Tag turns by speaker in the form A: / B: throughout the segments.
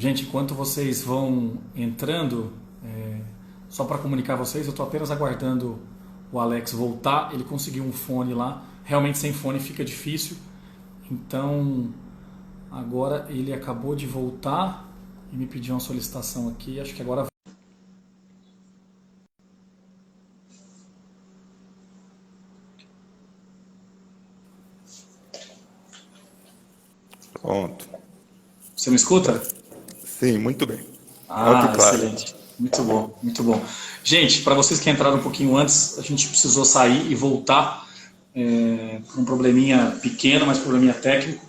A: Gente, enquanto vocês vão entrando, só para comunicar a vocês, eu estou apenas aguardando o Alex voltar. Ele conseguiu um fone lá. Realmente sem fone fica difícil. Então, agora ele acabou de voltar e me pediu uma solicitação aqui. Acho que agora.
B: Pronto.
A: Você me escuta?
B: Sim, muito bem. Alto e
A: Ah,
B: claro.
A: excelente. Muito bom, muito bom. Gente, para vocês que entraram um pouquinho antes, a gente precisou sair e voltar por um probleminha pequeno, mas probleminha técnico.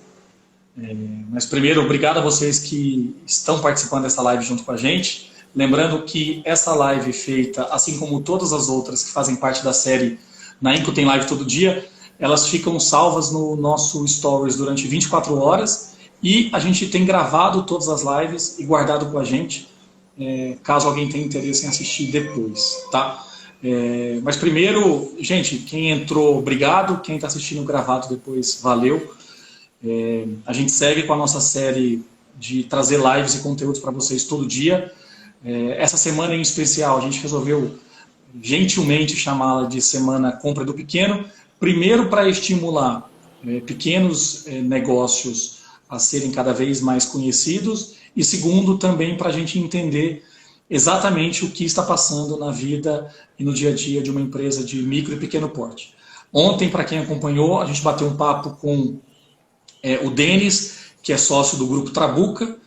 A: Mas primeiro, obrigado a vocês que estão participando dessa live junto com a gente. Lembrando que essa live feita, assim como todas as outras que fazem parte da série na Inco tem live todo dia, elas ficam salvas no nosso Stories durante 24 horas e a gente tem gravado todas as lives e guardado com a gente, caso alguém tenha interesse em assistir depois, tá? Mas primeiro, gente, quem entrou, obrigado. Quem está assistindo gravado depois, valeu. A gente segue com a nossa série de trazer lives e conteúdos para vocês todo dia. Essa semana em especial, a gente resolveu gentilmente chamá-la de Semana Compra do Pequeno. Primeiro, para estimular pequenos negócios a serem cada vez mais conhecidos. E segundo, também para a gente entender exatamente o que está passando na vida e no dia a dia de uma empresa de micro e pequeno porte. Ontem, para quem acompanhou, a gente bateu um papo com o Denis, que é sócio do Grupo Trabuca,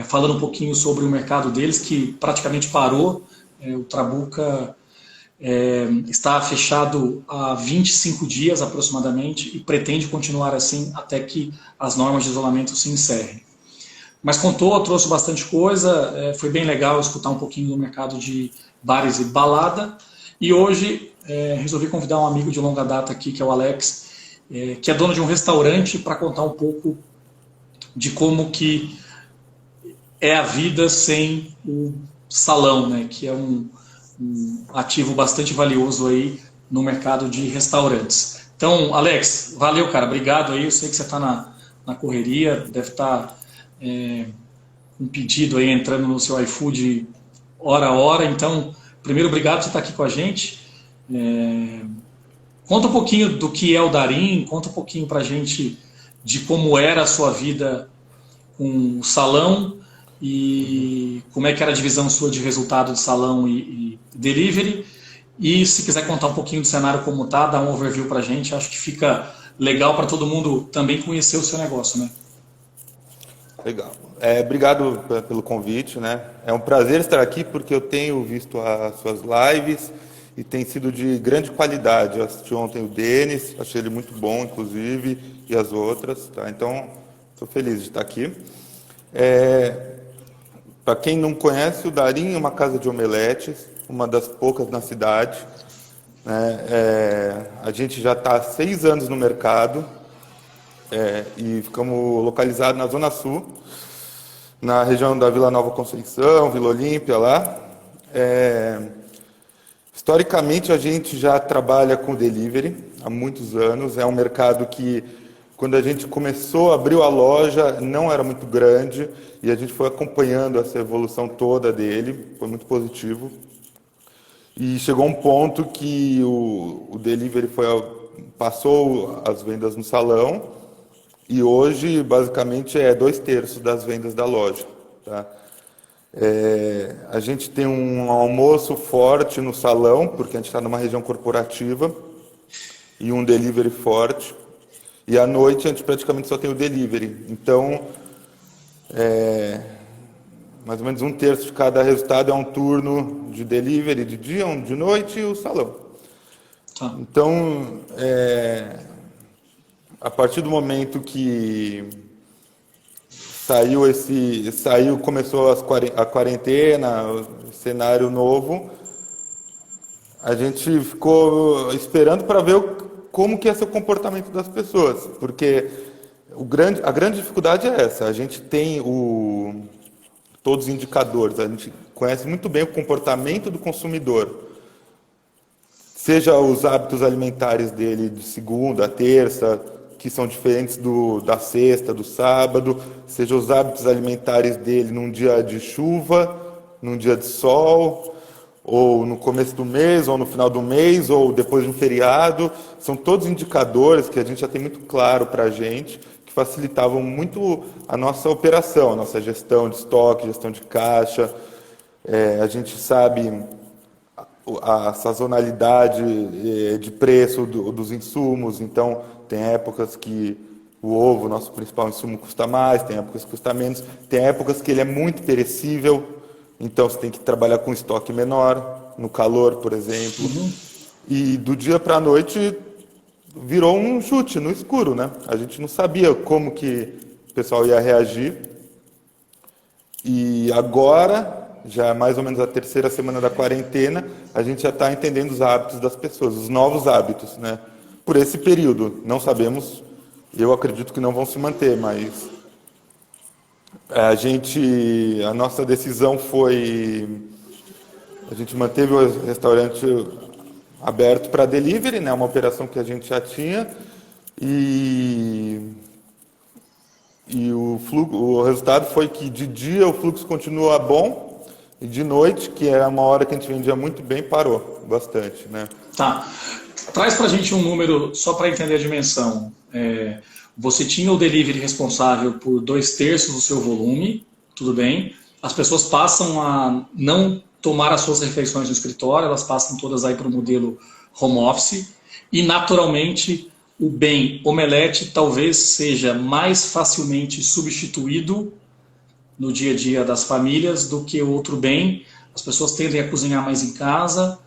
A: falando um pouquinho sobre o mercado deles, que praticamente parou. O Trabuca está fechado há 25 dias aproximadamente e pretende continuar assim até que as normas de isolamento se encerrem. Mas contou, trouxe bastante coisa, foi bem legal escutar um pouquinho do mercado de bares e balada. E hoje resolvi convidar um amigo de longa data aqui, que é o Alex, que é dono de um restaurante, para contar um pouco de como que é a vida sem o salão, né, que é um ativo bastante valioso aí no mercado de restaurantes. Então, Alex, valeu, cara, obrigado aí. Eu sei que você está na correria, deve estar um pedido aí entrando no seu iFood hora a hora. Então, primeiro, obrigado por você estar aqui com a gente. Conta um pouquinho do que é o Darim, conta um pouquinho para a gente de como era a sua vida com o salão e como é que era a divisão sua de resultado de salão e delivery. E se quiser contar um pouquinho do cenário como tá, dá um overview para a gente, acho que fica legal para todo mundo também conhecer o seu negócio, né?
B: Legal. Obrigado pelo convite, né? É um prazer estar aqui porque eu tenho visto as suas lives e tem sido de grande qualidade. Eu assisti ontem o Denis, achei ele muito bom, inclusive, e as outras, tá? Então, estou feliz de estar aqui. Para quem não conhece, o Darim é uma casa de omeletes, uma das poucas na cidade, né? A gente já está há 6 anos no mercado e ficamos localizados na Zona Sul, na região da Vila Nova Conceição, Vila Olímpia, lá. Historicamente, a gente já trabalha com delivery há muitos anos. É um mercado que, quando a gente começou, abriu a loja, não era muito grande, e a gente foi acompanhando essa evolução toda dele, foi muito positivo. E chegou um ponto que o delivery passou as vendas no salão, e hoje, basicamente, é 2/3 das vendas da loja, tá? A gente tem um almoço forte no salão, porque a gente está numa região corporativa, e um delivery forte. E à noite a gente praticamente só tem o delivery. Então, mais ou menos 1/3 de cada resultado é um turno de delivery de dia, um de noite e o salão.
A: Tá.
B: Então, a partir do momento que começou a quarentena, o cenário novo, a gente ficou esperando para ver como que ia ser o comportamento das pessoas, porque a grande dificuldade é essa. A gente tem todos os indicadores, a gente conhece muito bem o comportamento do consumidor, seja os hábitos alimentares dele de segunda, terça, que são diferentes da sexta, do sábado, seja os hábitos alimentares dele num dia de chuva, num dia de sol, ou no começo do mês, ou no final do mês, ou depois de um feriado. São todos indicadores que a gente já tem muito claro para a gente, que facilitavam muito a nossa operação, a nossa gestão de estoque, gestão de caixa. A gente sabe a sazonalidade de preço dos insumos, então tem épocas que o ovo, nosso principal insumo, custa mais, tem épocas que custa menos, tem épocas que ele é muito perecível, então você tem que trabalhar com estoque menor, no calor, por exemplo. E do dia para a noite virou um chute no escuro, né? A gente não sabia como que o pessoal ia reagir. E agora, já é mais ou menos a terceira semana da quarentena, a gente já está entendendo os hábitos das pessoas, os novos hábitos, né? Por esse período, não sabemos, eu acredito que não vão se manter, mas a nossa decisão foi, a gente manteve o restaurante aberto para delivery, né? Uma operação que a gente já tinha, e o resultado foi que de dia o fluxo continua bom, e de noite, que era uma hora que a gente vendia muito bem, parou bastante, né?
A: Tá. Traz para a gente um número, só para entender a dimensão. Você tinha o delivery responsável por 2/3 do seu volume, tudo bem. As pessoas passam a não tomar as suas refeições no escritório, elas passam todas aí para o modelo home office. E, naturalmente, o bem omelete talvez seja mais facilmente substituído no dia a dia das famílias do que o outro bem. As pessoas tendem a cozinhar mais em casa.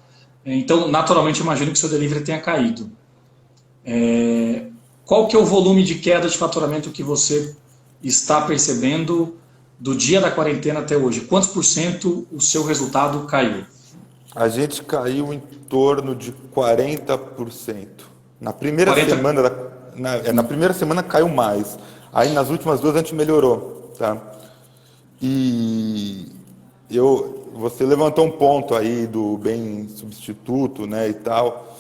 A: Então, naturalmente, imagino que o seu delivery tenha caído. Qual que é o volume de queda de faturamento que você está percebendo do dia da quarentena até hoje? Quantos por cento o seu resultado caiu?
B: A gente caiu em torno de 40%. Na primeira
A: 40...
B: semana, na primeira semana caiu mais. Aí nas últimas duas a gente melhorou, tá? E você levantou um ponto aí do bem substituto, né, e tal.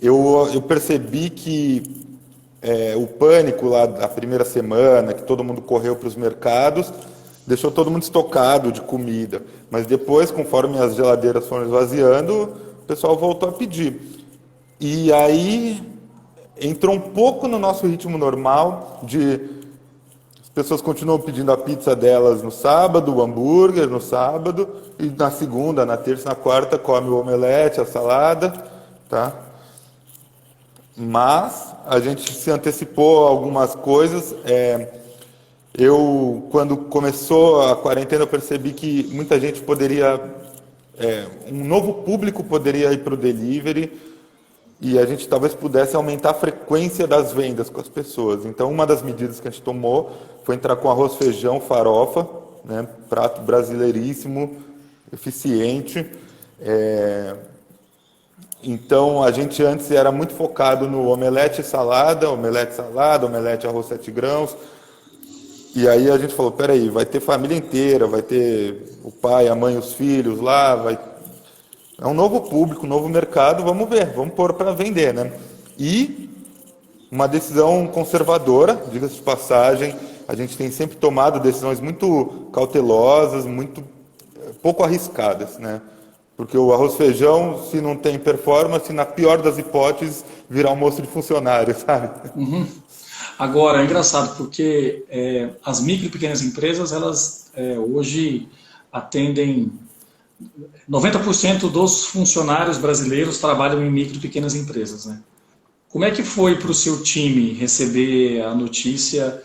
B: Eu percebi que o pânico lá da primeira semana, que todo mundo correu para os mercados, deixou todo mundo estocado de comida. Mas depois, conforme as geladeiras foram esvaziando, o pessoal voltou a pedir. E aí entrou um pouco no nosso ritmo normal de as pessoas continuam pedindo a pizza delas no sábado, o hambúrguer no sábado, e na segunda, na terça, na quarta come o omelete, a salada, tá? Mas a gente se antecipou a algumas coisas. Quando começou a quarentena, eu percebi que muita gente poderia, um novo público poderia ir para o delivery, e a gente talvez pudesse aumentar a frequência das vendas com as pessoas. Então, uma das medidas que a gente tomou foi entrar com arroz, feijão, farofa, né, prato brasileiríssimo, eficiente. Então, a gente antes era muito focado no omelete salada, omelete arroz 7 grãos. E aí a gente falou, peraí, vai ter família inteira, vai ter o pai, a mãe, os filhos lá, é um novo público, um novo mercado, vamos ver, vamos pôr para vender, né? E uma decisão conservadora, diga-se de passagem, a gente tem sempre tomado decisões muito cautelosas, muito pouco arriscadas, né? Porque o arroz feijão, se não tem performance, na pior das hipóteses, virar almoço de funcionário, sabe?
A: Uhum. Agora, é engraçado, porque as micro e pequenas empresas, elas hoje atendem 90% dos funcionários brasileiros trabalham em micro e pequenas empresas, né? Como é que foi para o seu time receber a notícia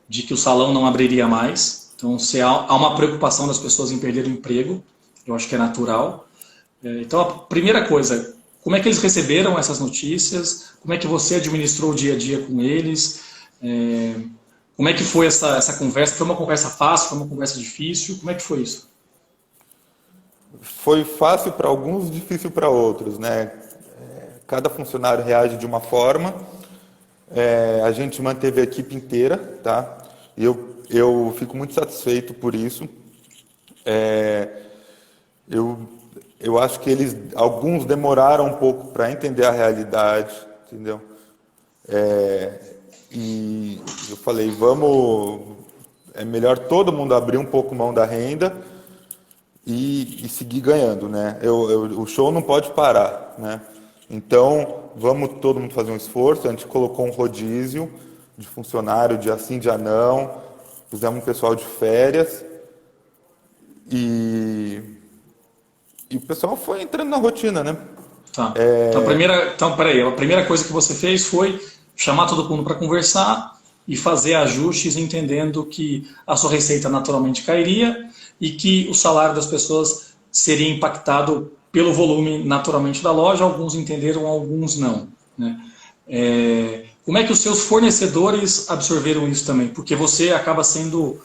A: de que o salão não abriria mais? Então, há uma preocupação das pessoas em perder o emprego, eu acho que é natural. Então, a primeira coisa, como é que eles receberam essas notícias? Como é que você administrou o dia a dia com eles? Como é que foi essa conversa? Foi uma conversa fácil? Foi uma conversa difícil? Como é que foi isso?
B: Foi fácil para alguns, difícil para outros, né? Cada funcionário reage de uma forma. A gente manteve a equipe inteira, tá? Eu fico muito satisfeito por isso. Eu acho que alguns demoraram um pouco para entender a realidade, entendeu? E eu falei, é melhor todo mundo abrir um pouco mão da renda e seguir ganhando, né? O show não pode parar, né? Então, vamos todo mundo fazer um esforço. A gente colocou um rodízio de funcionário, dia sim, dia não. Fizemos um pessoal de férias e o pessoal foi entrando na rotina, né?
A: Tá. Então, peraí, a primeira coisa que você fez foi chamar todo mundo para conversar e fazer ajustes, entendendo que a sua receita naturalmente cairia e que o salário das pessoas seria impactado pelo volume naturalmente da loja. Alguns entenderam, alguns não, né? Como é que os seus fornecedores absorveram isso também? Porque você acaba sendo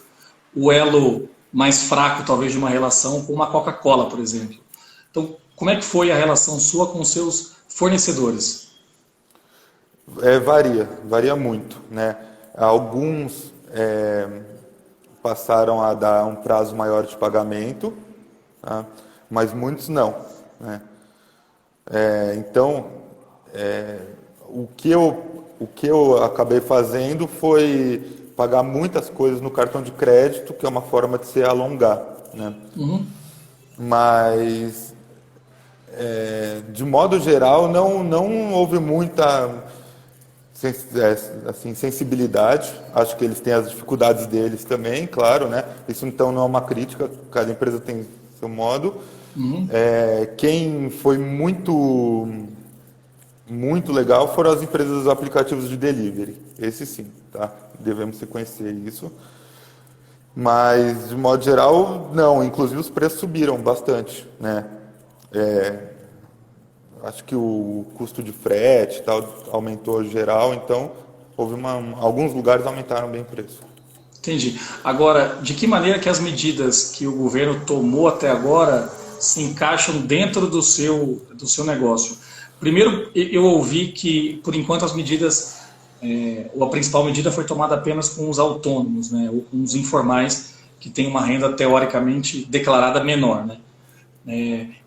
A: o elo mais fraco, talvez, de uma relação com uma Coca-Cola, por exemplo. Então, como é que foi a relação sua com os seus fornecedores?
B: Varia muito, né? Alguns passaram a dar um prazo maior de pagamento, tá? Mas muitos não, né? Então, o que eu acabei fazendo foi pagar muitas coisas no cartão de crédito, que é uma forma de se alongar, né? Mas, de modo geral, não houve muita assim, sensibilidade. Acho que eles têm as dificuldades deles também, claro, né? Isso então não é uma crítica, cada empresa tem seu modo. Quem foi muito legal foram as empresas dos aplicativos de delivery. Esse sim, tá? Devemos reconhecer isso. Mas, de modo geral, não. Inclusive, os preços subiram bastante, né? Acho que o custo de frete e tal aumentou geral, então alguns lugares aumentaram bem o preço.
A: Entendi. Agora, de que maneira que as medidas que o governo tomou até agora se encaixam dentro do seu negócio? Primeiro, eu ouvi que, por enquanto, as medidas, ou a principal medida foi tomada apenas com os autônomos, né, ou com os informais, que têm uma renda teoricamente declarada menor, né?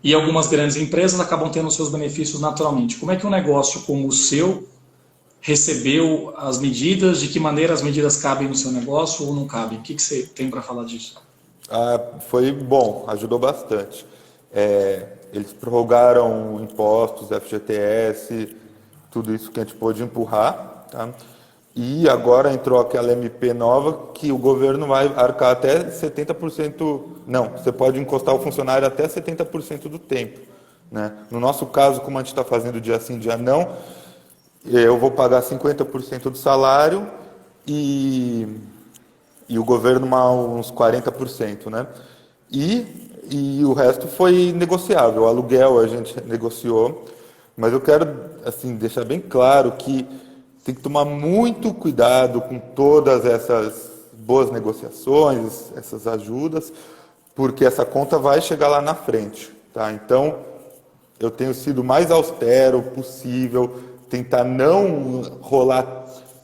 A: E algumas grandes empresas acabam tendo seus benefícios naturalmente. Como é que um negócio como o seu recebeu as medidas? De que maneira as medidas cabem no seu negócio ou não cabem? O que você tem para falar disso?
B: Foi bom, ajudou bastante. Eles prorrogaram impostos, FGTS, tudo isso que a gente pôde empurrar, tá? E agora entrou aquela MP nova que o governo vai arcar até 70%. Não, você pode encostar o funcionário até 70% do tempo, né? No nosso caso, como a gente está fazendo dia sim, dia não, eu vou pagar 50% do salário e o governo uns 40%, né? E o resto foi negociável. O aluguel a gente negociou, mas eu quero assim deixar bem claro que tem que tomar muito cuidado com todas essas boas negociações, essas ajudas, porque essa conta vai chegar lá na frente, tá? Então, eu tenho sido o mais austero possível, tentar não rolar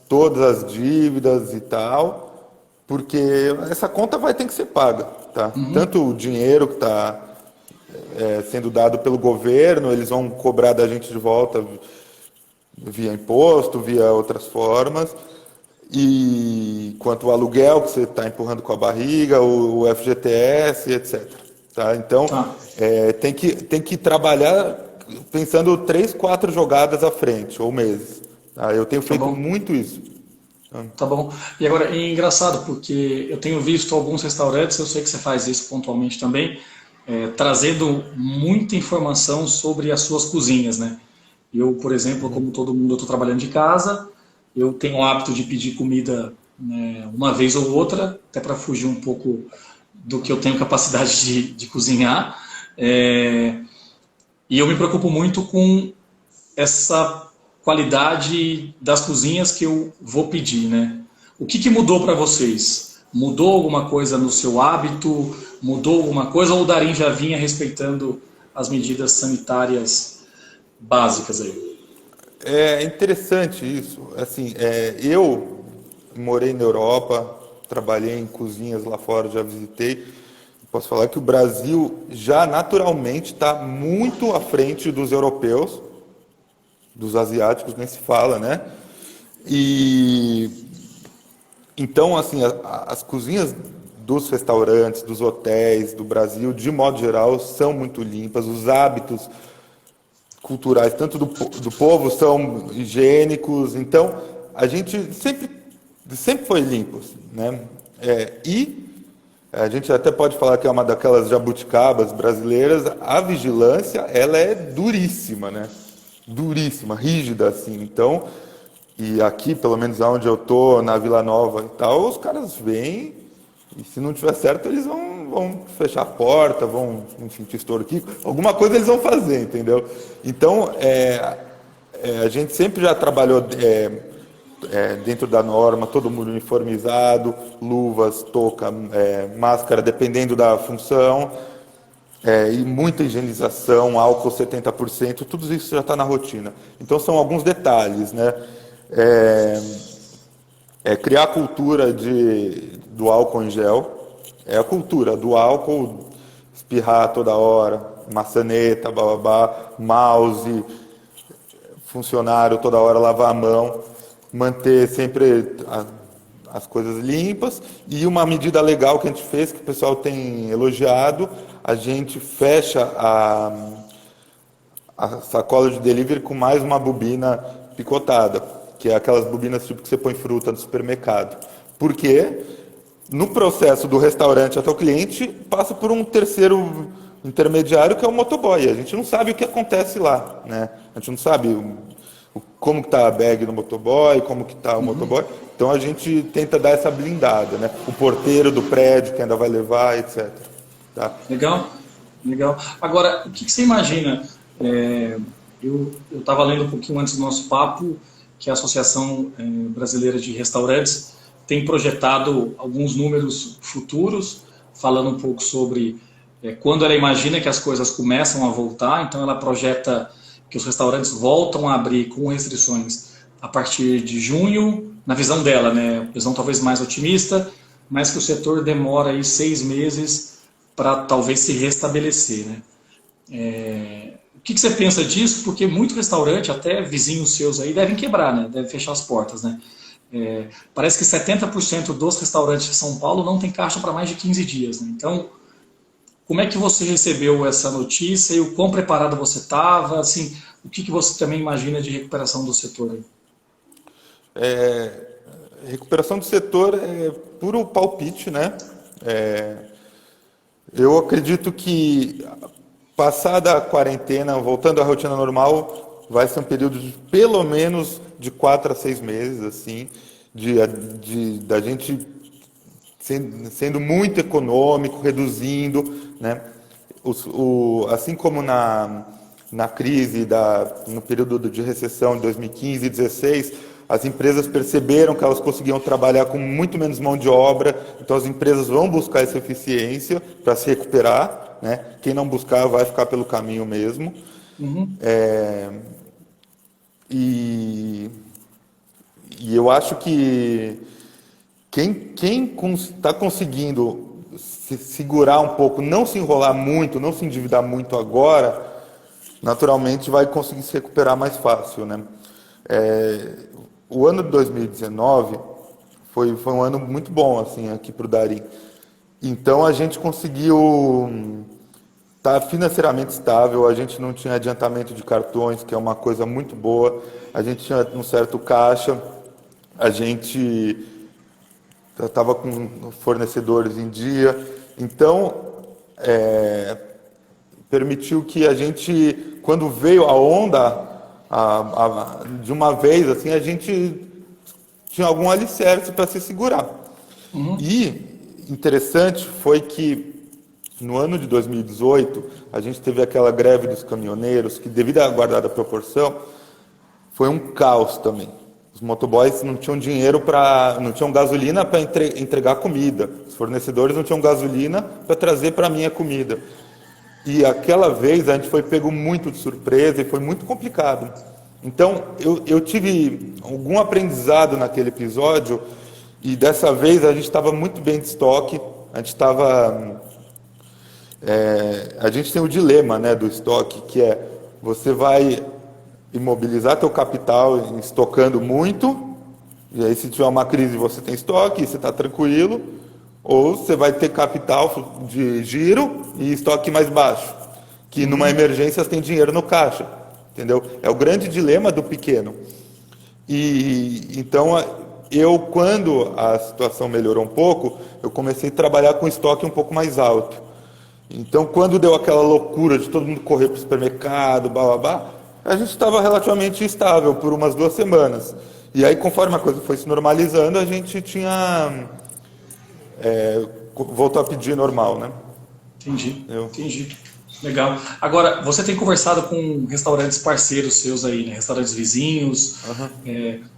B: todas as dívidas e tal, porque essa conta vai ter que ser paga, tá? Tanto o dinheiro que está sendo dado pelo governo, eles vão cobrar da gente de volta via imposto, via outras formas, e quanto ao aluguel que você está empurrando com a barriga, o FGTS, etc. Tá? Então, tem que trabalhar pensando 3, 4 jogadas à frente, ou meses. Tá? Eu tenho feito muito isso.
A: Tá bom. E agora, é engraçado, porque eu tenho visto alguns restaurantes, eu sei que você faz isso pontualmente também, trazendo muita informação sobre as suas cozinhas, né? Eu, por exemplo, como todo mundo, eu estou trabalhando de casa, eu tenho o hábito de pedir comida, né, uma vez ou outra, até para fugir um pouco do que eu tenho capacidade de cozinhar. E eu me preocupo muito com essa qualidade das cozinhas que eu vou pedir, né? O que mudou para vocês? Mudou alguma coisa no seu hábito? Mudou alguma coisa? Ou o Darim já vinha respeitando as medidas sanitárias básicas aí?
B: É interessante isso. Assim, eu morei na Europa, trabalhei em cozinhas lá fora, já visitei. Posso falar que o Brasil já naturalmente está muito à frente dos europeus, dos asiáticos, nem se fala, né? E então, assim, as cozinhas dos restaurantes, dos hotéis do Brasil, de modo geral, são muito limpas. Os hábitos culturais, tanto do povo, são higiênicos. Então, a gente sempre foi limpo, assim, né? E a gente até pode falar que é uma daquelas jabuticabas brasileiras. A vigilância, ela é duríssima, né? Duríssima, rígida, assim. Então, e aqui, pelo menos onde eu tô, na Vila Nova e tal, os caras vêm e se não tiver certo, eles vão fechar a porta, vão, enfim, te extorquir, alguma coisa eles vão fazer, entendeu? Então, a gente sempre já trabalhou dentro da norma, todo mundo uniformizado, luvas, touca, máscara, dependendo da função, e muita higienização, álcool 70%, tudo isso já está na rotina. Então, são alguns detalhes, né? Criar a cultura do álcool em gel, a cultura do álcool, espirrar toda hora, maçaneta, bababá, mouse, funcionário toda hora lavar a mão, manter sempre as coisas limpas. E uma medida legal que a gente fez, que o pessoal tem elogiado, a gente fecha a sacola de delivery com mais uma bobina picotada, que é aquelas bobinas tipo que você põe fruta no supermercado. Porque no processo do restaurante até o cliente passa por um terceiro intermediário, que é o motoboy. A gente não sabe o que acontece lá, né? A gente não sabe como que está a bag do motoboy, como que está o motoboy. Então a gente tenta dar essa blindada, né? O porteiro do prédio que ainda vai levar, etc. Tá?
A: Legal, legal. Agora, o que você imagina? Eu estava lendo um pouquinho antes do nosso papo que a Associação Brasileira de Restaurantes tem projetado alguns números futuros, falando um pouco sobre quando ela imagina que as coisas começam a voltar. Então ela projeta que os restaurantes voltam a abrir com restrições a partir de junho, na visão dela, né? Visão talvez mais otimista, mas que o setor demora aí 6 meses para talvez se restabelecer, né? O que você pensa disso? Porque muito restaurante, até vizinhos seus aí, devem quebrar, né? Devem fechar as portas, né? Parece que 70% dos restaurantes de São Paulo não tem caixa para mais de 15 dias, né? Então, como é que você recebeu essa notícia e o quão preparado você estava? Assim, o que você também imagina de recuperação do setor aí?
B: Recuperação do setor é puro palpite, né? Eu acredito que, passada a quarentena, voltando à rotina normal, vai ser um período de pelo menos de 4 a 6 meses, assim, da gente sendo muito econômico, reduzindo, né? Assim como na crise, no período de recessão de 2015 e 2016, as empresas perceberam que elas conseguiam trabalhar com muito menos mão de obra, então as empresas vão buscar essa eficiência para se recuperar, né? Quem não buscar vai ficar pelo caminho mesmo.
A: Uhum.
B: E eu acho que quem está conseguindo se segurar um pouco, não se enrolar muito, não se endividar muito agora, naturalmente vai conseguir se recuperar mais fácil, né? O ano de 2019 foi um ano muito bom, assim, aqui para o Darim. Então a gente conseguiu estar financeiramente estável, a gente não tinha adiantamento de cartões, que é uma coisa muito boa, a gente tinha um certo caixa, a gente estava com fornecedores em dia, então permitiu que a gente, quando veio a onda, de uma vez, assim, a gente tinha algum alicerce para se segurar.
A: Uhum.
B: E interessante foi que no ano de 2018 a gente teve aquela greve dos caminhoneiros que, devido à guardada proporção, foi um caos também. Os motoboys não tinham dinheiro não tinham gasolina para entregar comida. Os fornecedores não tinham gasolina para trazer para mim a comida. E aquela vez a gente foi pego muito de surpresa e foi muito complicado. Então eu tive algum aprendizado naquele episódio, e dessa vez a gente estava muito bem de estoque. A gente tem o dilema, né, do estoque, que você vai imobilizar teu capital estocando muito, E aí, se tiver uma crise, você tem estoque, você está tranquilo, ou você vai ter capital de giro e estoque mais baixo, que numa emergência você tem dinheiro no caixa, entendeu? É o grande dilema do pequeno. E então, quando a situação melhorou um pouco, eu comecei a trabalhar com estoque um pouco mais alto. Então, quando deu aquela loucura de todo mundo correr para o supermercado, babá, a gente estava relativamente estável por umas 2 semanas. E aí, conforme a coisa foi se normalizando, a gente voltou a pedir normal, né?
A: Entendi. Legal. Agora, você tem conversado com restaurantes parceiros seus aí, né? Restaurantes vizinhos.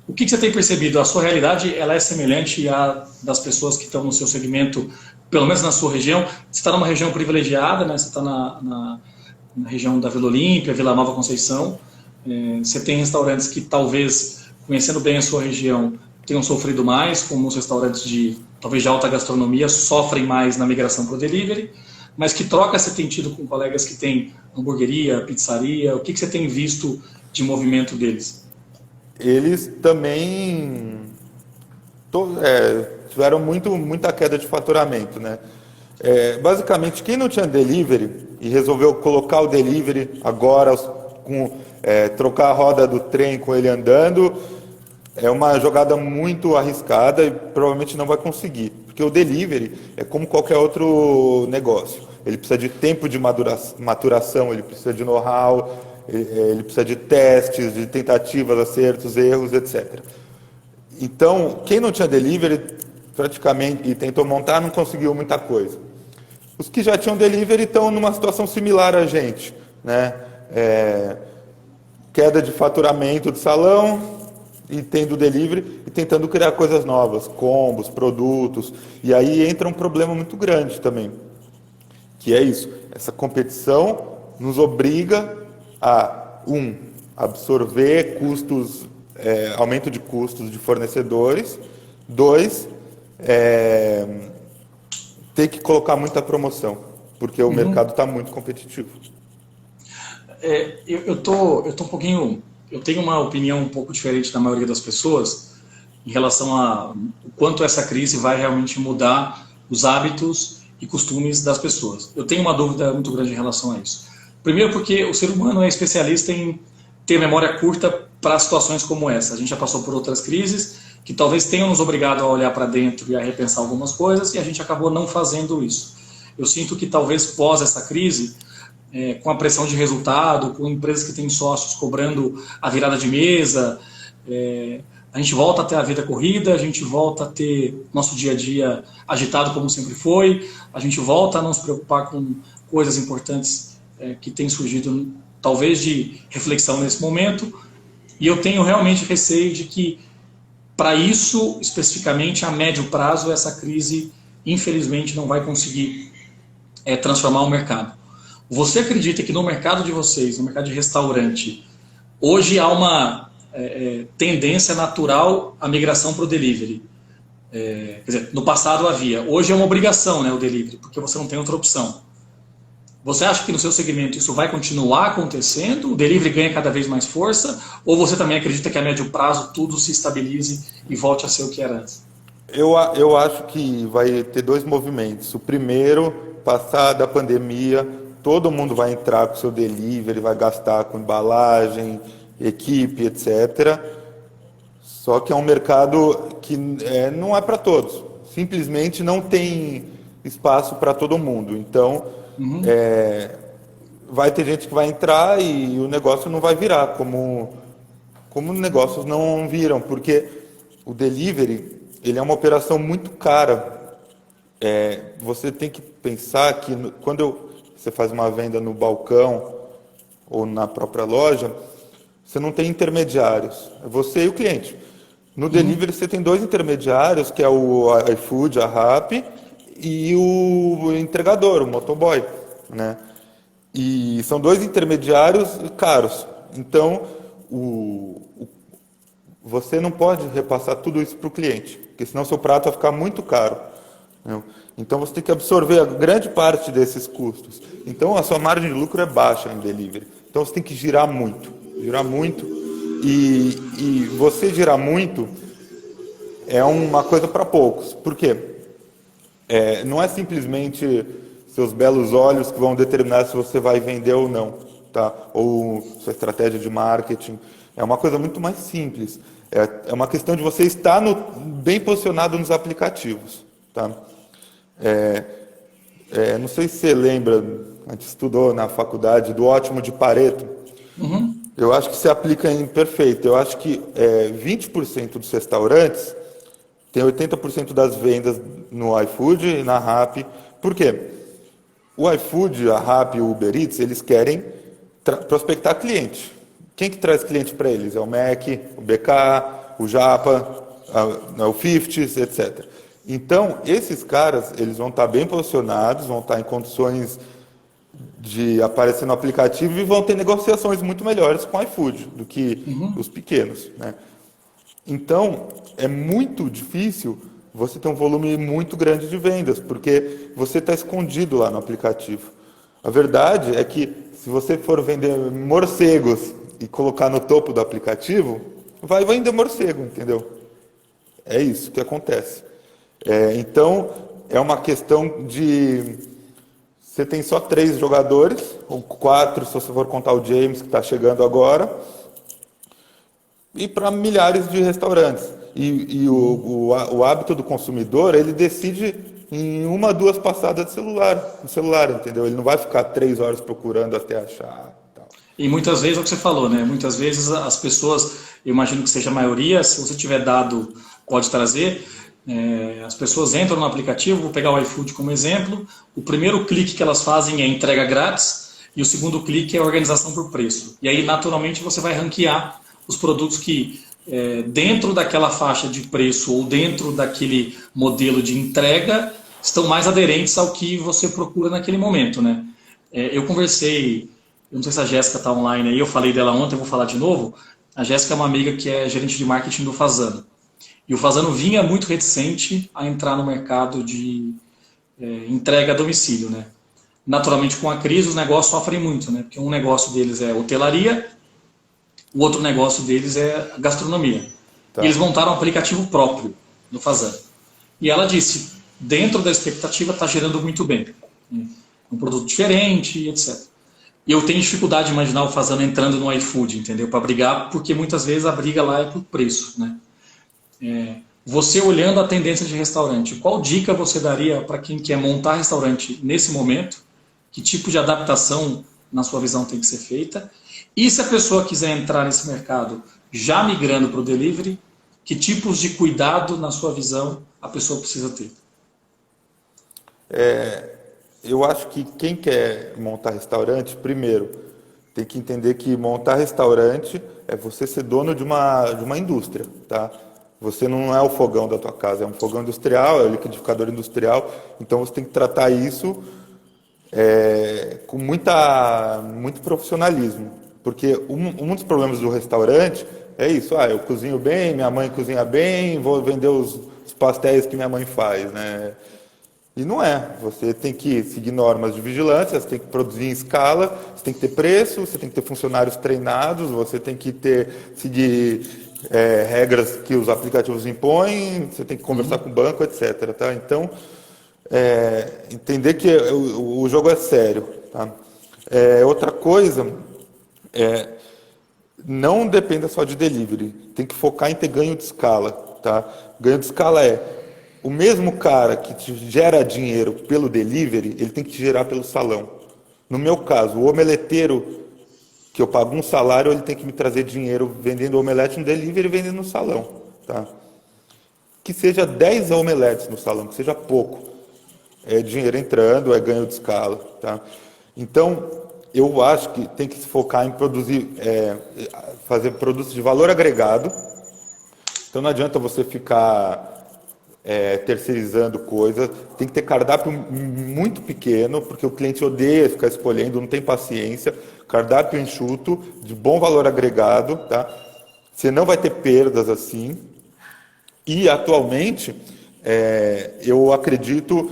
A: O que você tem percebido? A sua realidade, ela é semelhante à das pessoas que estão no seu segmento, pelo menos na sua região? Você está numa região privilegiada, né? Você está na região da Vila Olímpia, Vila Nova Conceição. Você tem restaurantes que talvez, conhecendo bem a sua região, tenham sofrido mais, como os restaurantes talvez de alta gastronomia, sofrem mais na migração para o delivery. Mas que troca você tem tido com colegas que têm hamburgueria, pizzaria? O que você tem visto de movimento deles?
B: Eles também tiveram muita queda de faturamento, né? Basicamente, quem não tinha delivery e resolveu colocar o delivery agora, trocar a roda do trem com ele andando, é uma jogada muito arriscada e provavelmente não vai conseguir. Porque o delivery é como qualquer outro negócio. Ele precisa de tempo de maturação, ele precisa de know-how, ele precisa de testes, de tentativas, acertos, erros, etc. Então, quem não tinha delivery praticamente e tentou montar não conseguiu muita coisa. Os que já tinham delivery estão numa situação similar a gente, né? Queda de faturamento de salão e tendo delivery e tentando criar coisas novas, combos, produtos. E aí entra um problema muito grande também, que é isso. Essa competição nos obriga a, absorver custos, aumento de custos de fornecedores. 2, ter que colocar muita promoção, porque o mercado está muito competitivo.
A: Eu tô um pouquinho... Eu tenho uma opinião um pouco diferente da maioria das pessoas em relação a o quanto essa crise vai realmente mudar os hábitos e costumes das pessoas. Eu tenho uma dúvida muito grande em relação a isso. Primeiro porque o ser humano é especialista em ter memória curta para situações como essa. A gente já passou por outras crises que talvez tenham nos obrigado a olhar para dentro e a repensar algumas coisas e a gente acabou não fazendo isso. Eu sinto que talvez pós essa crise... com a pressão de resultado, com empresas que têm sócios cobrando a virada de mesa, a gente volta a ter a vida corrida, a gente volta a ter nosso dia a dia agitado como sempre foi, a gente volta a não se preocupar com coisas importantes que têm surgido, talvez de reflexão nesse momento, e eu tenho realmente receio de que, para isso, especificamente, a médio prazo, essa crise, infelizmente, não vai conseguir transformar o mercado. Você acredita que no mercado de vocês, no mercado de restaurante, hoje há uma tendência natural à migração para o delivery? Quer dizer, no passado havia. Hoje é uma obrigação, né, o delivery, porque você não tem outra opção. Você acha que no seu segmento isso vai continuar acontecendo? O delivery ganha cada vez mais força? Ou você também acredita que a médio prazo tudo se estabilize e volte a ser o que era antes?
B: Eu acho que vai ter 2 movimentos. O primeiro, passar da pandemia, todo mundo vai entrar com o seu delivery, vai gastar com embalagem, equipe, etc. Só que é um mercado que não é para todos. Simplesmente não tem espaço para todo mundo. Então, vai ter gente que vai entrar e o negócio não vai virar, como negócios não viram, porque o delivery ele é uma operação muito cara. Você tem que pensar que quando você faz uma venda no balcão ou na própria loja, você não tem intermediários, é você e o cliente. No delivery você tem 2 intermediários, que é o iFood, a Rappi, e o entregador, o motoboy, né? E são 2 intermediários caros. Então, você não pode repassar tudo isso para o cliente, porque senão seu prato vai ficar muito caro, né? Então você tem que absorver a grande parte desses custos. Então a sua margem de lucro é baixa em delivery. Então você tem que girar muito. E você girar muito, é uma coisa para poucos. Por quê? Não é simplesmente seus belos olhos que vão determinar se você vai vender ou não, tá? Ou sua estratégia de marketing. É uma coisa muito mais simples. É uma questão de você estar bem posicionado nos aplicativos, tá? Não sei se você lembra, a gente estudou na faculdade do ótimo de Pareto.
A: Uhum.
B: Eu acho que se aplica em perfeito. Eu acho que 20% dos restaurantes tem 80% das vendas no iFood e na Rappi. Por quê? O iFood, a Rappi e o Uber Eats, eles querem prospectar cliente. Quem que traz cliente para eles? É o Mac, o BK, o Japa, o Fifties, etc. Então, esses caras, eles vão estar bem posicionados, vão estar em condições de aparecer no aplicativo e vão ter negociações muito melhores com o iFood do que os pequenos, né? Então, é muito difícil você ter um volume muito grande de vendas, porque você está escondido lá no aplicativo. A verdade é que, se você for vender morcegos e colocar no topo do aplicativo, vai vender morcego, entendeu? É isso que acontece. Então, é uma questão de... Você tem só 3 jogadores, ou 4, se você for contar o James, que está chegando agora, e para milhares de restaurantes. E o hábito do consumidor, ele decide em 1, 2 passadas de no celular, entendeu? Ele não vai ficar 3 horas procurando até achar. Tal.
A: E muitas vezes é o que você falou, né? Muitas vezes as pessoas, eu imagino que seja a maioria, se você tiver dado, pode trazer, as pessoas entram no aplicativo, vou pegar o iFood como exemplo, o primeiro clique que elas fazem é entrega grátis e o segundo clique é organização por preço. E aí, naturalmente, você vai ranquear os produtos que, dentro daquela faixa de preço ou dentro daquele modelo de entrega, estão mais aderentes ao que você procura naquele momento, né? Eu conversei, eu não sei se a Jéssica está online aí, eu falei dela ontem, eu vou falar de novo. A Jéssica é uma amiga que é gerente de marketing do Fazano. E o Fazano vinha muito reticente a entrar no mercado de entrega a domicílio, né? Naturalmente, com a crise, os negócios sofrem muito, né? Porque um negócio deles é hotelaria, o outro negócio deles é gastronomia.
B: Tá.
A: E eles montaram um aplicativo próprio no Fazano. E ela disse, dentro da expectativa, está gerando muito bem. Um produto diferente, etc. E eu tenho dificuldade de imaginar o Fazano entrando no iFood, entendeu? Para brigar, porque muitas vezes a briga lá é por preço, né? Você olhando a tendência de restaurante, qual dica você daria para quem quer montar restaurante nesse momento? Que tipo de adaptação, na sua visão, tem que ser feita? E se a pessoa quiser entrar nesse mercado já migrando para o delivery, que tipos de cuidado, na sua visão, a pessoa precisa ter?
B: Eu acho que quem quer montar restaurante, primeiro, tem que entender que montar restaurante é você ser dono de uma indústria, tá? Você não é o fogão da tua casa, é um fogão industrial, é um liquidificador industrial, então você tem que tratar isso com muito profissionalismo. Porque um dos problemas do restaurante é isso, eu cozinho bem, minha mãe cozinha bem, vou vender os pastéis que minha mãe faz, né? E não é. Você tem que seguir normas de vigilância, você tem que produzir em escala, você tem que ter preço, você tem que ter funcionários treinados, você tem que seguir regras que os aplicativos impõem, você tem que conversar com o banco, etc. Tá? Então, entender que o jogo é sério. Tá? Outra coisa, não dependa só de delivery, tem que focar em ter ganho de escala. Tá? Ganho de escala o mesmo cara que te gera dinheiro pelo delivery, ele tem que te gerar pelo salão. No meu caso, o omeleteiro, que eu pago um salário, ele tem que me trazer dinheiro vendendo omelete no delivery e vendendo no salão. Tá? Que seja 10 omeletes no salão, que seja pouco. É dinheiro entrando, é ganho de escala. Tá? Então, eu acho que tem que se focar em produzir, fazer produtos de valor agregado. Então, não adianta você ficar terceirizando coisa, tem que ter cardápio muito pequeno, porque o cliente odeia ficar escolhendo, não tem paciência, cardápio enxuto, de bom valor agregado, tá? Você não vai ter perdas assim, e atualmente, eu acredito,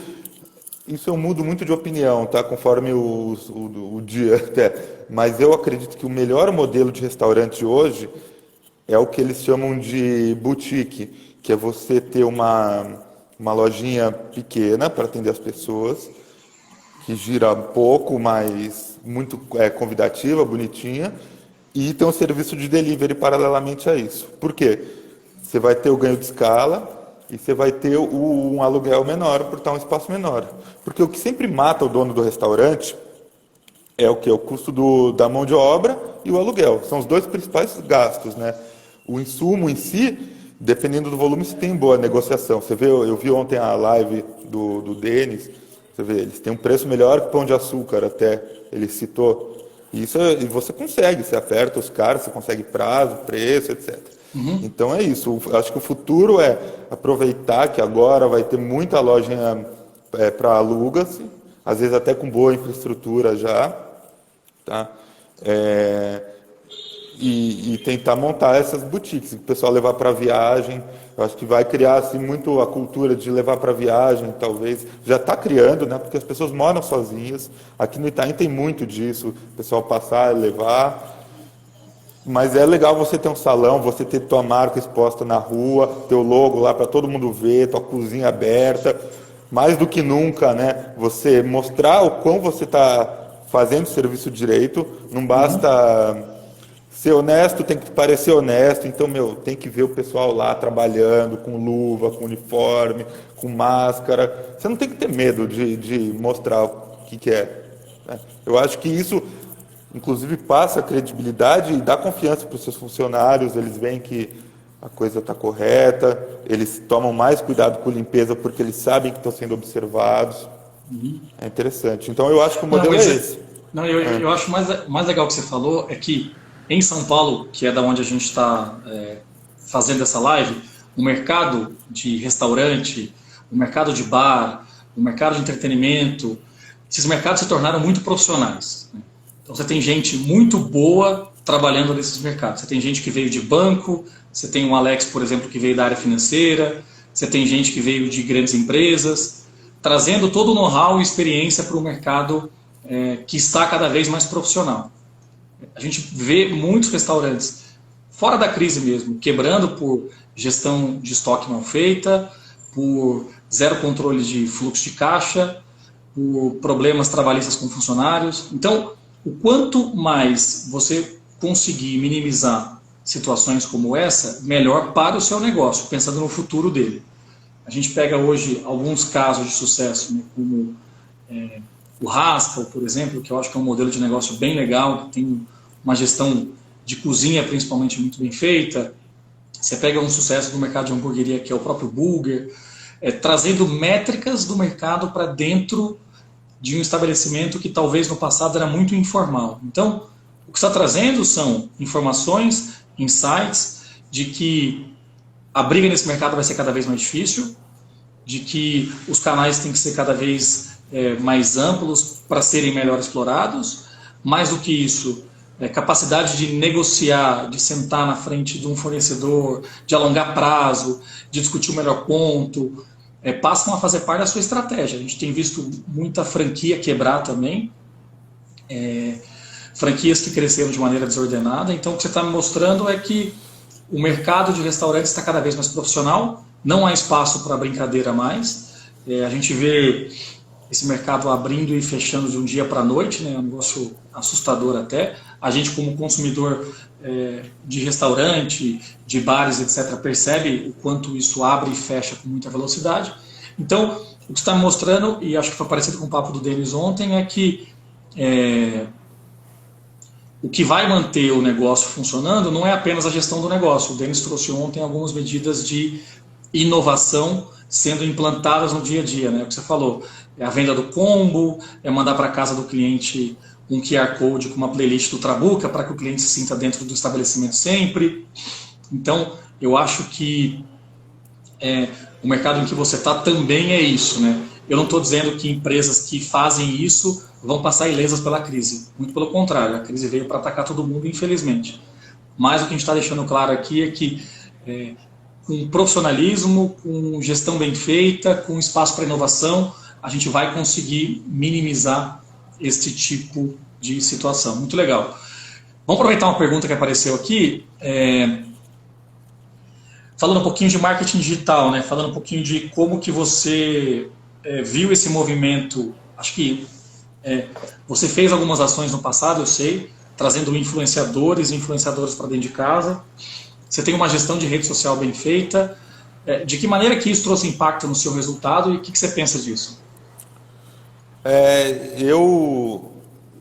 B: isso eu mudo muito de opinião, tá? Conforme o dia até, mas eu acredito que o melhor modelo de restaurante hoje é o que eles chamam de boutique, que é você ter uma lojinha pequena para atender as pessoas, que gira um pouco, mas muito convidativa, bonitinha, e tem um serviço de delivery paralelamente a isso. Por quê? Você vai ter o ganho de escala e você vai ter um aluguel menor por estar um espaço menor. Porque o que sempre mata o dono do restaurante é o quê? O custo da mão de obra e o aluguel. São os dois principais gastos, né? O insumo em si, dependendo do volume, você tem boa negociação. Você vê, eu vi ontem a live do Denis, você vê, eles têm um preço melhor que pão de açúcar até, ele citou. E você consegue, você aperta os caras, você consegue prazo, preço, etc. Então é isso. Acho que o futuro é aproveitar que agora vai ter muita loja para aluga-se, às vezes até com boa infraestrutura já, tá? E tentar montar essas boutiques, o pessoal levar para viagem. Eu acho que vai criar assim, muito a cultura de levar para viagem, talvez. Já está criando, né? Porque as pessoas moram sozinhas. Aqui no Itaim tem muito disso, o pessoal passar e levar. Mas é legal você ter um salão, você ter tua marca exposta na rua, teu logo lá para todo mundo ver, tua cozinha aberta. Mais do que nunca, né? Você mostrar o quão você está fazendo o serviço direito. Não basta ser honesto, tem que parecer honesto. Então, tem que ver o pessoal lá trabalhando com luva, com uniforme, com máscara. Você não tem que ter medo de mostrar o que é, né? Eu acho que isso, inclusive, passa credibilidade e dá confiança para os seus funcionários. Eles veem que a coisa está correta, eles tomam mais cuidado com a limpeza porque eles sabem que estão sendo observados. É interessante. Então, eu acho que o modelo é esse.
A: Eu acho mais legal que você falou é que em São Paulo, que é da onde a gente está fazendo essa live, o mercado de restaurante, o mercado de bar, o mercado de entretenimento, esses mercados se tornaram muito profissionais, né? Então você tem gente muito boa trabalhando nesses mercados. Você tem gente que veio de banco, você tem um Alex, por exemplo, que veio da área financeira, você tem gente que veio de grandes empresas, trazendo todo o know-how e experiência para o mercado que está cada vez mais profissional. A gente vê muitos restaurantes, fora da crise mesmo, quebrando por gestão de estoque mal feita, por zero controle de fluxo de caixa, por problemas trabalhistas com funcionários. Então, o quanto mais você conseguir minimizar situações como essa, melhor para o seu negócio, pensando no futuro dele. A gente pega hoje alguns casos de sucesso, né, como o Haskell, por exemplo, que eu acho que é um modelo de negócio bem legal, que tem uma gestão de cozinha principalmente muito bem feita. Você pega um sucesso do mercado de hamburgueria, que é o próprio Burger, trazendo métricas do mercado para dentro de um estabelecimento que talvez no passado era muito informal. Então, o que está trazendo são informações, insights, de que a briga nesse mercado vai ser cada vez mais difícil, de que os canais têm que ser cada vez mais amplos para serem melhor explorados. Mais do que isso, capacidade de negociar, de sentar na frente de um fornecedor, de alongar prazo, de discutir o melhor ponto, passam a fazer parte da sua estratégia. A gente tem visto muita franquia quebrar também, franquias que cresceram de maneira desordenada. Então, o que você está me mostrando é que o mercado de restaurantes está cada vez mais profissional, não há espaço para brincadeira mais. A gente vê esse mercado abrindo e fechando de um dia para a noite, né? É um negócio assustador até. A gente, como consumidor de restaurante, de bares, etc., percebe o quanto isso abre e fecha com muita velocidade. Então, o que está me mostrando, e acho que foi parecido com o papo do Denis ontem, é que o que vai manter o negócio funcionando não é apenas a gestão do negócio. O Denis trouxe ontem algumas medidas de inovação sendo implantadas no dia a dia, né? O que você falou, a venda do combo, mandar para casa do cliente um QR Code com uma playlist do Trabuca para que o cliente se sinta dentro do estabelecimento sempre. Então, eu acho que o mercado em que você está também é isso, né? Eu não estou dizendo que empresas que fazem isso vão passar ilesas pela crise. Muito pelo contrário, a crise veio para atacar todo mundo, infelizmente. Mas o que a gente está deixando claro aqui é que com profissionalismo, com gestão bem feita, com espaço para inovação, a gente vai conseguir minimizar este tipo de situação. Muito legal. Vamos aproveitar uma pergunta que apareceu aqui. falando um pouquinho de marketing digital, né? Falando um pouquinho de como que você viu esse movimento. Acho que você fez algumas ações no passado, eu sei, trazendo influenciadores e influenciadoras para dentro de casa. Você tem uma gestão de rede social bem feita. De que maneira que isso trouxe impacto no seu resultado e o que você pensa disso?
B: Eu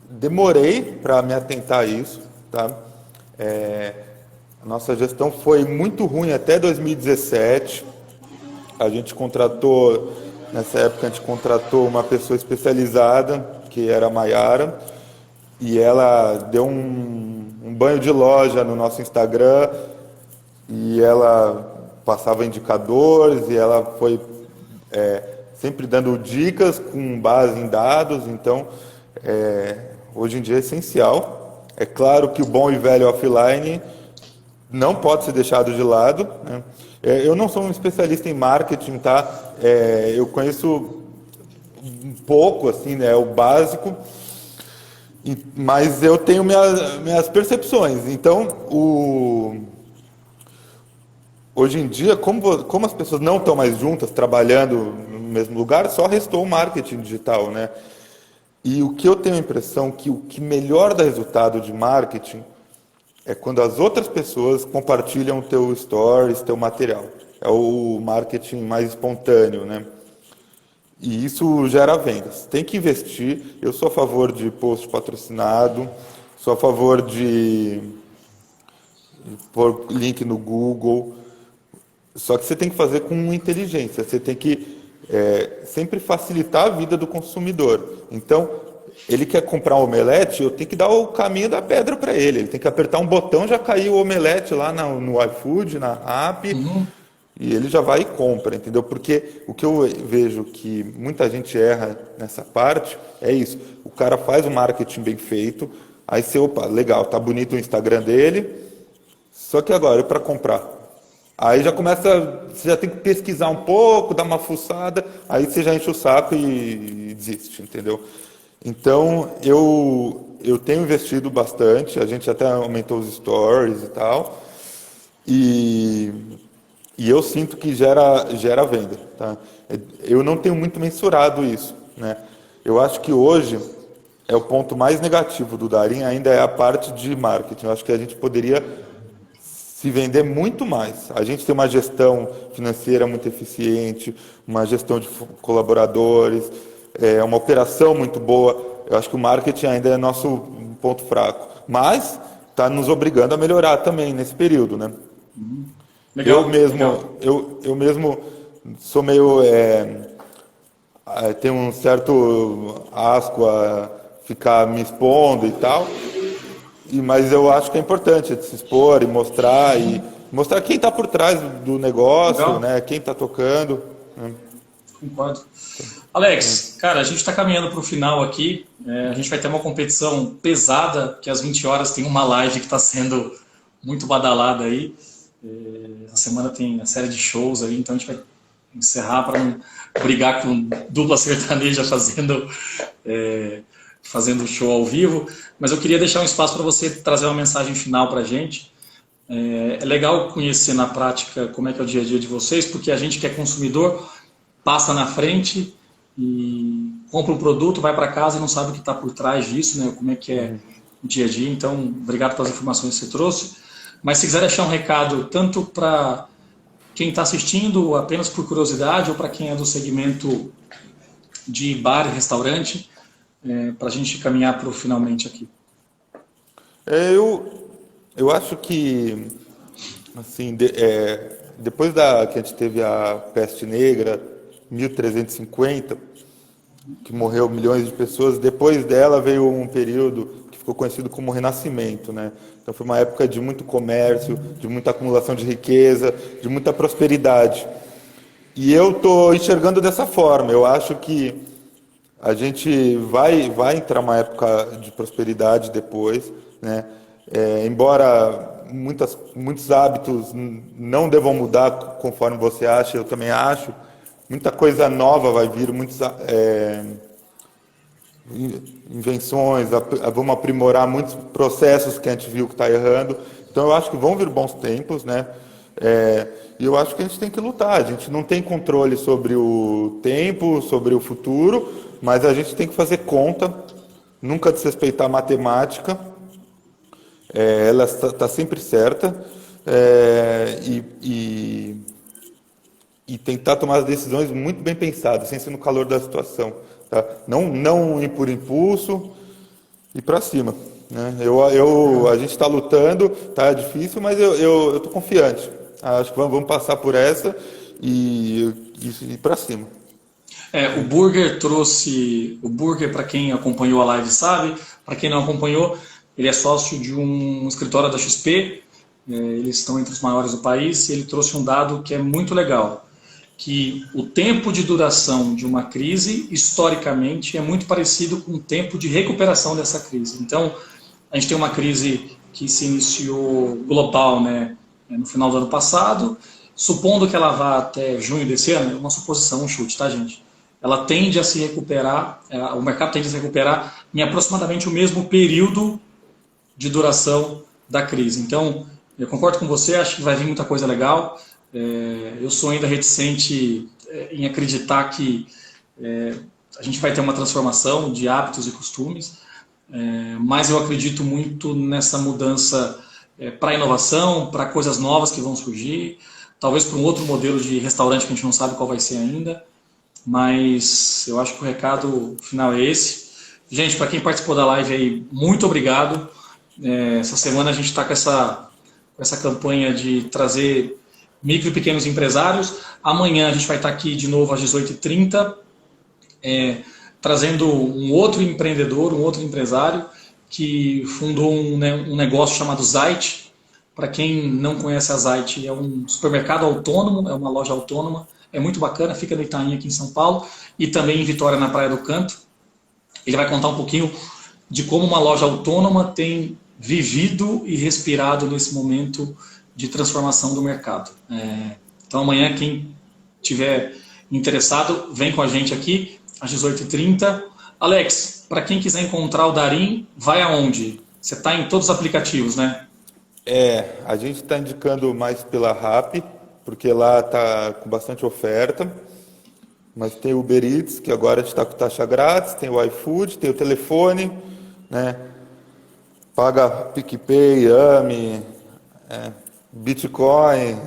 B: demorei para me atentar a isso, tá? É, a nossa gestão foi muito ruim até 2017. A gente contratou, nessa época, a gente contratou uma pessoa especializada, que era a Maiara, e ela deu um banho de loja no nosso Instagram, e ela passava indicadores, e ela foi sempre dando dicas com base em dados. Então, hoje em dia é essencial. É claro que o bom e velho offline não pode ser deixado de lado, né? Eu não sou um especialista em marketing, tá? Eu conheço um pouco, assim, né, o básico, mas eu tenho minhas percepções. Então, hoje em dia, como as pessoas não estão mais juntas, trabalhando no mesmo lugar, só restou o marketing digital, né? E o que eu tenho a impressão que o que melhor dá resultado de marketing é quando as outras pessoas compartilham o teu stories, teu material. É o marketing mais espontâneo, né? E isso gera vendas. Tem que investir. Eu sou a favor de post patrocinado, sou a favor de pôr link no Google. Só que você tem que fazer com inteligência. Você tem que sempre facilitar a vida do consumidor. Então, ele quer comprar um omelete, eu tenho que dar o caminho da pedra para ele. Ele tem que apertar um botão, já caiu o omelete lá no iFood, na app, e ele já vai e compra, entendeu? Porque o que eu vejo que muita gente erra nessa parte é isso. O cara faz o marketing bem feito, aí você, opa, legal, tá bonito o Instagram dele, só que agora, para comprar? Aí já começa, você já tem que pesquisar um pouco, dar uma fuçada, aí você já enche o saco e desiste, entendeu? Então, eu tenho investido bastante, a gente até aumentou os stories e tal, e, e eu sinto que gera venda, tá? Eu não tenho muito mensurado isso, né? Eu acho que hoje é o ponto mais negativo do Darim, ainda é a parte de marketing. Eu acho que a gente poderia se vender muito mais. A gente tem uma gestão financeira muito eficiente, uma gestão de colaboradores, uma operação muito boa. Eu acho que o marketing ainda é nosso ponto fraco, mas está nos obrigando a melhorar também nesse período, né?
A: Legal, legal.
B: Eu mesmo sou meio tenho um certo asco a ficar me expondo e tal. Mas eu acho que é importante se expor e mostrar quem está por trás do negócio,
A: Legal.
B: né? Quem está tocando, né?
A: Concordo. Alex, cara, a gente está caminhando para o final aqui. A gente vai ter uma competição pesada, que às 20 horas tem uma live que está sendo muito badalada aí. Essa semana tem a série de shows aí, então a gente vai encerrar para não brigar com dupla sertaneja fazendo show ao vivo. Mas eu queria deixar um espaço para você trazer uma mensagem final para a gente. É legal conhecer na prática como é que é o dia a dia de vocês, porque a gente que é consumidor passa na frente e compra um produto, vai para casa e não sabe o que está por trás disso, né? Como é que é o dia a dia. Então, obrigado pelas informações que você trouxe. Mas se quiser deixar um recado tanto para quem está assistindo apenas por curiosidade ou para quem é do segmento de bar e restaurante, para a gente caminhar para o finalmente aqui.
B: Eu acho que assim, depois que a gente teve a peste negra, 1350, que morreu milhões de pessoas, depois dela veio um período que ficou conhecido como Renascimento, né? Então foi uma época de muito comércio, de muita acumulação de riqueza, de muita prosperidade. E eu estou enxergando dessa forma. Eu acho que a gente vai entrar uma época de prosperidade depois, né? Embora muitos hábitos não devam mudar conforme você acha, eu também acho. Muita coisa nova vai vir, muitas invenções, vamos aprimorar muitos processos que a gente viu que está errando. Então eu acho que vão vir bons tempos, né? E eu acho que a gente tem que lutar. A gente não tem controle sobre o tempo, sobre o futuro, mas a gente tem que fazer conta, nunca desrespeitar a matemática. Ela está sempre certa. E tentar tomar as decisões muito bem pensadas, sem ser no calor da situação. Tá? Não ir por impulso e para cima. Né? A gente está lutando, tá difícil, mas eu estou confiante. Acho que vamos passar por essa e para cima.
A: O Burger trouxe. O Burger, para quem acompanhou a live sabe, para quem não acompanhou, ele é sócio de um escritório da XP, eles estão entre os maiores do país, e ele trouxe um dado que é muito legal, que o tempo de duração de uma crise, historicamente, é muito parecido com o tempo de recuperação dessa crise. Então, a gente tem uma crise que se iniciou global, né, no final do ano passado, supondo que ela vá até junho desse ano, é uma suposição, um chute, tá, gente? Ela tende a se recuperar, o mercado tende a se recuperar em aproximadamente o mesmo período de duração da crise. Então, eu concordo com você, acho que vai vir muita coisa legal. Eu sou ainda reticente em acreditar que a gente vai ter uma transformação de hábitos e costumes, mas eu acredito muito nessa mudança para inovação, para coisas novas que vão surgir, talvez para um outro modelo de restaurante que a gente não sabe qual vai ser ainda, mas eu acho que o recado final é esse. Gente, para quem participou da live aí, muito obrigado. Essa semana a gente está com essa campanha de trazer micro e pequenos empresários. Amanhã a gente vai estar aqui de novo às 18h30, trazendo um outro empreendedor, um outro empresário que fundou um negócio chamado Zait. Para quem não conhece a Zait, é um supermercado autônomo, é uma loja autônoma, é muito bacana, fica no Itaim aqui em São Paulo e também em Vitória, na Praia do Canto. Ele vai contar um pouquinho de como uma loja autônoma tem vivido e respirado nesse momento de transformação do mercado. Então amanhã, quem tiver interessado, vem com a gente aqui às 18h30. Alex, para quem quiser encontrar o Darim, vai aonde? Você está em todos os aplicativos, né?
B: A gente está indicando mais pela Rappi, porque lá está com bastante oferta, mas tem o Uber Eats, que agora está com taxa grátis, tem o iFood, tem o telefone, né? Paga PicPay, Yami, Bitcoin,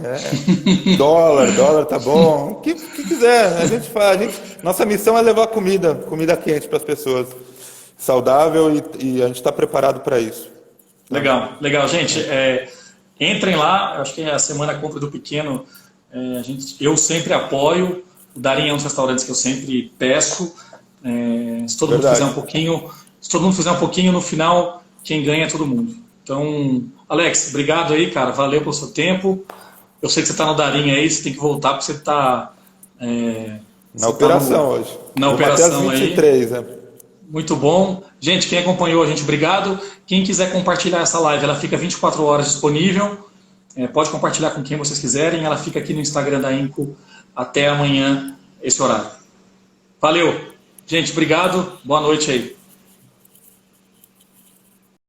B: dólar tá bom, o que quiser, a gente faz. Nossa missão é levar comida quente para as pessoas, saudável, e a gente está preparado para isso.
A: Legal, gente. Entrem lá, acho que a Semana Compra do Pequeno, eu sempre apoio. O Darim é um dos restaurantes que eu sempre peço. Se todo mundo fizer um pouquinho, no final, quem ganha é todo mundo. Então, Alex, obrigado aí, cara. Valeu pelo seu tempo. Eu sei que você está no Darim aí, você tem que voltar porque você está...
B: na operação hoje.
A: Na operação
B: às 23,
A: aí. Muito bom. Gente, quem acompanhou a gente, obrigado. Quem quiser compartilhar essa live, ela fica 24 horas disponível. Pode compartilhar com quem vocês quiserem. Ela fica aqui no Instagram da Inco até amanhã, esse horário. Valeu. Gente, obrigado. Boa noite aí.